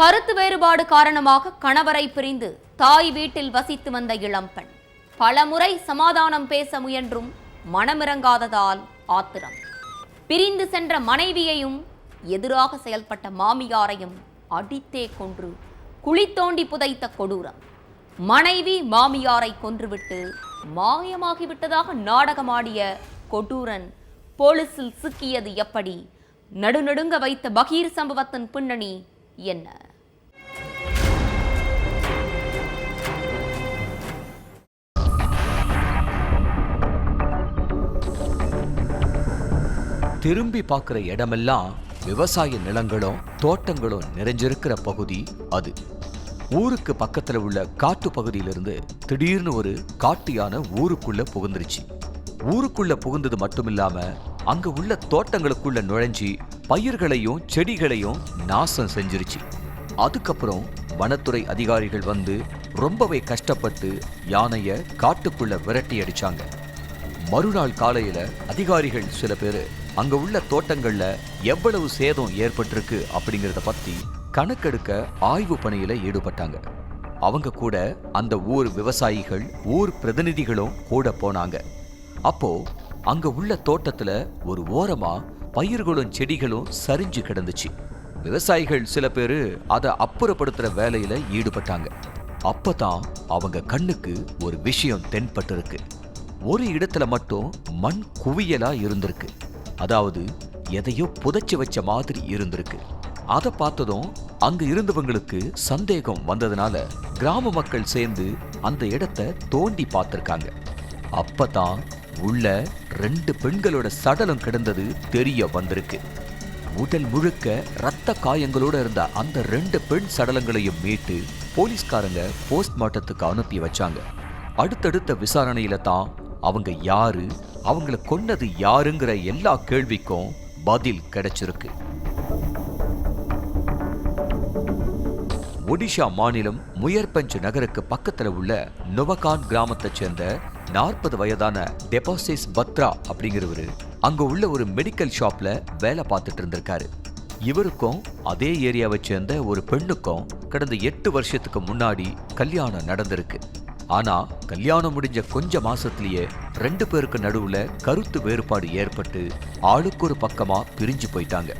கருத்து வேறுபாடு காரணமாக கணவரை பிரிந்து தாய் வீட்டில் வசித்து வந்த இளம்பெண் பலமுறை சமாதானம் பேச முயன்றும் மனமிறங்காததால் ஆத்திரம். பிரிந்து சென்ற மனைவியையும் எதிராக செயல்பட்ட மாமியாரையும் அடித்தே கொன்று குழி தோண்டி புதைத்த கொடூரம். மனைவி மாமியாரை கொன்றுவிட்டு மாயமாகிவிட்டதாக நாடகமாடிய கொடூரன் போலீசில் சிக்கியது எப்படி? நடுநடுங்க வைத்த பகீர் சம்பவத்தின் பின்னணி என்ன? திரும்பி பார்க்கிற இடமெல்லாம் விவசாய நிலங்களும் தோட்டங்களும் நிறைஞ்சிருக்கிற பகுதி அது. ஊருக்கு பக்கத்துல உள்ள காட்டு பகுதியிலிருந்து திடீர்னு ஒரு காட்டு யானை ஊருக்குள்ள புகுந்துருச்சு. ஊருக்குள்ள புகுந்தது மட்டுமில்லாம அங்க உள்ள தோட்டங்களுக்குள்ள நுழைஞ்சி பயிர்களையும் செடிகளையும் நாசம் செஞ்சிருச்சு. அதுக்கப்புறம் வனத்துறை அதிகாரிகள் வந்து ரொம்பவே கஷ்டப்பட்டு யானைய காட்டுக்குள்ள விரட்டி அடிச்சாங்க. மறுநாள் காலையில அதிகாரிகள் சில பேரு அங்க உள்ள தோட்டங்கள்ல எவ்வளவு சேதம் ஏற்பட்டிருக்கு அப்படிங்கறத பத்தி கணக்கெடுக்க ஆய்வு பணியில ஈடுபட்டாங்க. அவங்க கூட அந்த ஊர் விவசாயிகள், ஊர் பிரதிநிதிகளும் கூட போனாங்க. அப்போ அங்க உள்ள தோட்டத்துல ஒரு ஓரமா பயிர்களும் செடிகளும் சரிஞ்சு கிடந்துச்சு. விவசாயிகள் சில பேரு அதை அப்புறப்படுத்துற வேலையில ஈடுபட்டாங்க. அப்பதான் அவங்க கண்ணுக்கு ஒரு விஷயம் தென்பட்டிருக்கு. ஒரு இடத்துல மட்டும் மண் குவியலா இருந்திருக்கு. அதாவது எதையோ புதைச்சு வச்ச மாதிரி இருந்திருக்கு. அதை பார்த்ததும் அங்க இருந்தவங்களுக்கு சந்தேகம் வந்ததுனால கிராம மக்கள் சேர்ந்து அந்த இடத்தை தோண்டி பார்த்திருக்காங்க. அப்பதான் உள்ள 2 பெண்களோட சடலம் கிடந்தது தெரிய வந்திருக்கு. உடல் முழுக்க ரத்த காயங்களோட இருந்த அந்த 2 பெண் சடலங்களையும் மீட்டு போலீஸ்காரங்க போஸ்ட்மார்ட்டத்துக்கு அனுப்பி வச்சாங்க. அடுத்தடுத்த விசாரணையில தான் அவங்க யாரு, அவங்கள கொன்னது யாருங்கிற எல்லா கேள்விக்கும் பதில் கிடைச்சிருக்கு. ஒடிஷா மாநிலம் முயர்பஞ்ச் நகருக்கு பக்கத்துல உள்ள நொவகான் கிராமத்தை சேர்ந்த 40 வயதான டெபாசிஸ் பத்ரா அப்படிங்கிறவரு அங்க உள்ள ஒரு மெடிக்கல் ஷாப்ல வேலை பார்த்துட்டு இருந்திருக்காரு. இவருக்கும் அதே ஏரியாவை சேர்ந்த ஒரு பெண்ணுக்கும் கடந்த 8 வருஷத்துக்கு முன்னாடி கல்யாணம் நடந்திருக்கு. ஆனா கல்யாணம் முடிஞ்ச கொஞ்ச மாசத்திலேயே 2 பேருக்கு நடுவுல கருத்து வேறுபாடு ஏற்பட்டு ஆளுக்கு ஒரு பக்கமா பிரிஞ்சு போயிட்டாங்க.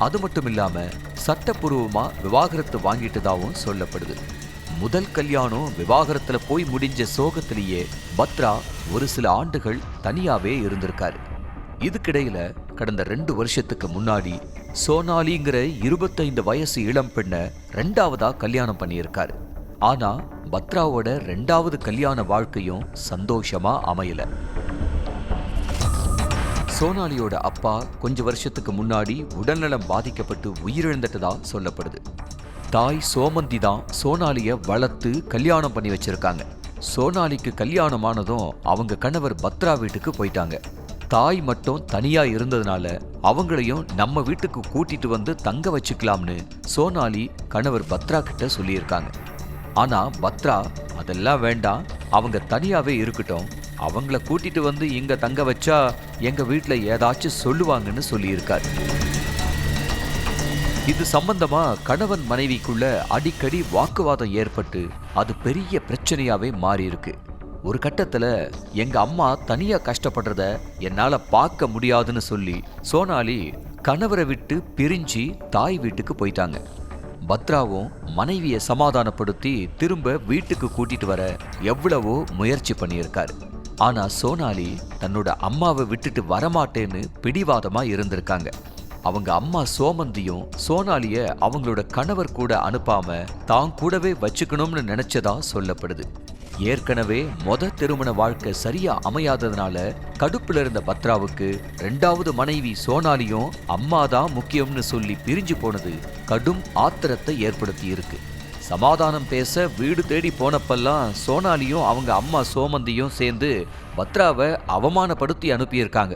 அது மட்டும் இல்லாம சட்டப்பூர்வமா விவாகரத்து வாங்கிட்டதாவும் சொல்லப்படுது. முதல் கல்யாணம் விவாகரத்துல போய் முடிஞ்ச சோகத்திலேயே பத்ரா ஒரு சில ஆண்டுகள் தனியாவே இருந்திருக்காரு. இதுக்கிடையில கடந்த 2 வருஷத்துக்கு முன்னாடி சோனாலிங்கிற 25 வயசு இளம் பெண்ண 2ஆவதா கல்யாணம் பண்ணியிருக்காரு. ஆனா பத்ராவோட 2வது கல்யாண வாழ்க்கையும் சந்தோஷமா அமையல. சோனாலியோட அப்பா கொஞ்ச வருஷத்துக்கு முன்னாடி உடல்நலம் பாதிக்கப்பட்டு உயிரிழந்துட்டதா சொல்லப்படுது. தாய் சோமந்தி தான் சோனாலிய வளர்த்து கல்யாணம் பண்ணி வச்சிருக்காங்க. சோனாலிக்கு கல்யாணமானதும் அவங்க கணவர் பத்ரா வீட்டுக்கு போயிட்டாங்க. தாய் மட்டும் தனியா இருந்ததுனால அவங்களையும் நம்ம வீட்டுக்கு கூட்டிட்டு வந்து தங்க வச்சுக்கலாம்னு சோனாலி கணவர் பத்ரா கிட்ட சொல்லியிருக்காங்க. ஆனா பத்ரா அதெல்லாம் வேண்டாம், அவங்க தனியாவே இருக்கட்டும், அவங்கள கூட்டிட்டு வந்து இங்க தங்க வச்சா எங்க வீட்டுல ஏதாச்சும் சொல்லுவாங்கன்னு சொல்லியிருக்காரு. இது சம்பந்தமா கணவன் மனைவிக்குள்ள அடிக்கடி வாக்குவாதம் ஏற்பட்டு அது பெரிய பிரச்சனையாவே மாறி இருக்கு. ஒரு கட்டத்துல எங்க அம்மா தனியா கஷ்டப்படுறத என்னால பார்க்க முடியாதுன்னு சொல்லி சோனாலி கணவரை விட்டு பிரிஞ்சு தாய் வீட்டுக்கு போயிட்டாங்க. பத்ராவும் மனைவியை சமாதானப்படுத்தி திரும்ப வீட்டுக்கு கூட்டிட்டு வர எவ்வளவோ முயற்சி பண்ணியிருக்காரு. ஆனா சோனாலி தன்னோட அம்மாவை விட்டுட்டு வரமாட்டேன்னு பிடிவாதமா இருந்திருக்காங்க. அவங்க அம்மா சோமந்தியும் சோனாலிய அவங்களோட கணவர் கூட அனுப்பாம தான் கூடவே வச்சுக்கணும்னு நினைச்சதா சொல்லப்படுது. ஏற்கனவே திருமண வாழ்க்கை சரியா அமையாததுனால கடுப்புல இருந்த பத்ராவுக்கு 2வது மனைவி சோனாலியும் அம்மாதான் முக்கியம்னு சொல்லி பிரிஞ்சு போனது கடும் ஆத்திரத்தை ஏற்படுத்தி இருக்கு. சமாதானம் பேச வீடு தேடி போனப்பெல்லாம் சோனாலியும் அவங்க அம்மா சோமந்தியும் சேர்ந்து பத்ராவை அவமானப்படுத்தி அனுப்பியிருக்காங்க.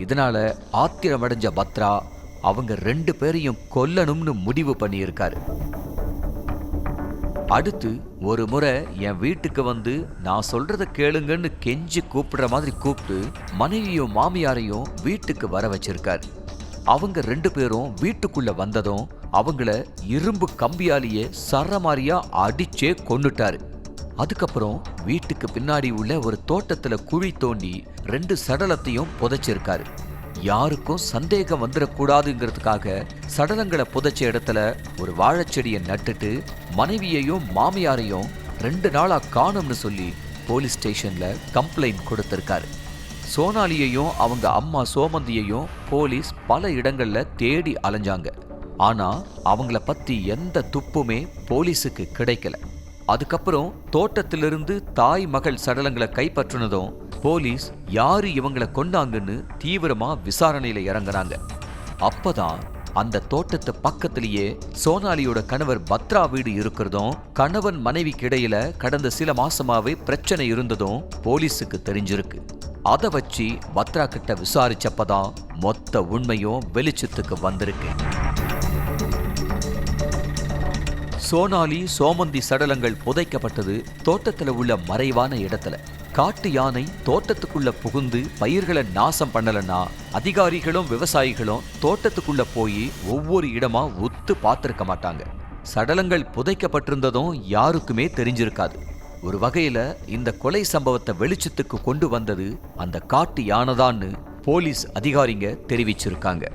இதனால ஆத்திரமடைஞ்ச பத்ரா அவங்க 2 பேரையும் கொல்லணும்னு முடிவு பண்ணியிருக்காரு. அடுத்து ஒரு முறை என் வீட்டுக்கு வந்து நான் சொல்றத கேளுங்கன்னு கெஞ்சி கூப்பிடுற மாதிரி கூப்பிட்டு மனைவியும் மாமியாரையும் வீட்டுக்கு வர வச்சிருக்காரு. அவங்க 2 பேரும் வீட்டுக்குள்ள வந்ததும் அவங்கள இரும்பு கம்பியாலேயே சரமாரியா அடிச்சே கொன்னுட்டாரு. அதுக்கப்புறம் வீட்டுக்கு பின்னாடி உள்ள ஒரு தோட்டத்துல குழி தோண்டி 2 சடலத்தையும் புதைச்சிருக்காரு. யாருக்கும் சந்தேகம் வந்துடக்கூடாதுங்கிறதுக்காக சடலங்களை புதைச்ச இடத்துல ஒரு வாழைச்செடியை நட்டுட்டு மனைவியையும் மாமியாரையும் 2 நாளா காணும்னு சொல்லி போலீஸ் ஸ்டேஷன்ல கம்ப்ளைண்ட் கொடுத்திருக்காரு. சோனாலியையும் அவங்க அம்மா சோமந்தியையும் போலீஸ் பல இடங்கள்ல தேடி அலைஞ்சாங்க. ஆனா அவங்கள பத்தி எந்த துப்புமே போலீஸுக்கு கிடைக்கல. அதுக்கப்புறம் தோட்டத்திலிருந்து தாய் மகள் சடலங்களை கைப்பற்றினதும் போலீஸ் யாரு இவங்களை கொண்டாங்கன்னு தீவிரமா விசாரணையில இறங்குறாங்க. அப்பதான் அந்த தோட்டத்து பக்கத்திலேயே சோனாலியோட கணவர் பத்ரா வீடு இருக்கிறதும் கணவன் மனைவிக்கு இடையில கடந்த சில மாசமாவே பிரச்சனை இருந்ததும் போலீஸுக்கு தெரிஞ்சிருக்கு. அதை வச்சு பத்ரா கிட்ட விசாரிச்சப்பதான் மொத்த உண்மையும் வெளிச்சத்துக்கு வந்திருக்கு. சோனாலி சோமந்தி சடலங்கள் புதைக்கப்பட்டது தோட்டத்துல உள்ள மறைவான இடத்துல. காட்டு யானை தோட்டத்துக்குள்ள புகுந்து பயிர்களை நாசம் பண்ணலன்னா அதிகாரிகளும் விவசாயிகளும் தோட்டத்துக்குள்ள போய் ஒவ்வொரு இடமா உத்து பார்த்திருக்க மாட்டாங்க. சடலங்கள் புதைக்கப்பட்டிருந்ததும் யாருக்குமே தெரிஞ்சிருக்காது. ஒரு வகையில இந்த கொலை சம்பவத்தை வெளிச்சத்துக்கு கொண்டு வந்தது அந்த காட்டு யானைதான்னு போலீஸ் அதிகாரிங்க தெரிவிச்சிருக்காங்க.